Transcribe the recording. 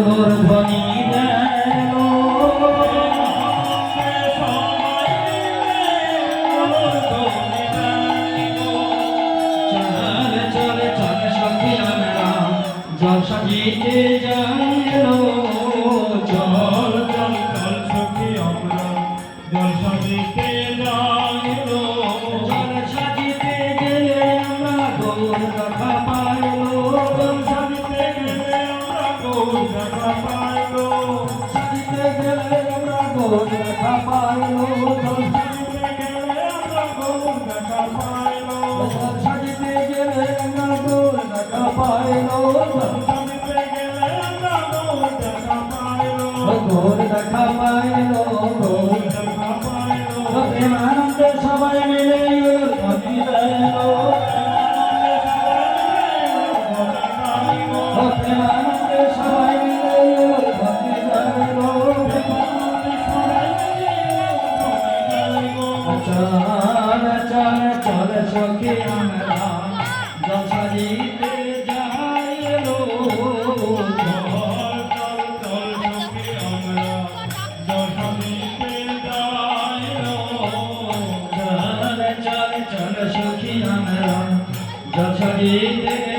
মধুর ধ্বনি যেন চলে চলে সখী আমরা জল সাজিতে যাইল চল চল চল সখী আমরা জল সাজিতে যাইল জল সাজিতে গেলে আমরা গৌর দেখা পাইল জল সাজিতে গেলে আমরা গৌর দেখা পাইল সাজিতে গেলে আমরা গৌর দেখা পাইল জল সাজিতে গেলে আমরা গৌর দেখা পাইল জল সাজিতে গেলে আমরা গৌর দেখা পাইল সাজিতে গেলে আমরা গৌর দেখা পাইল গৌর দেখা পাইল গৌর দেখা পাইল প্রেমানন্দে সবাই মিলে ধ্বনি দিল প্রেমানন্দে সবাই মিলে ধ্বনি দিল চল চল চল সখী আমরা জল সাজিতে যাইল চল চল সখী আমরা জল সাজিতে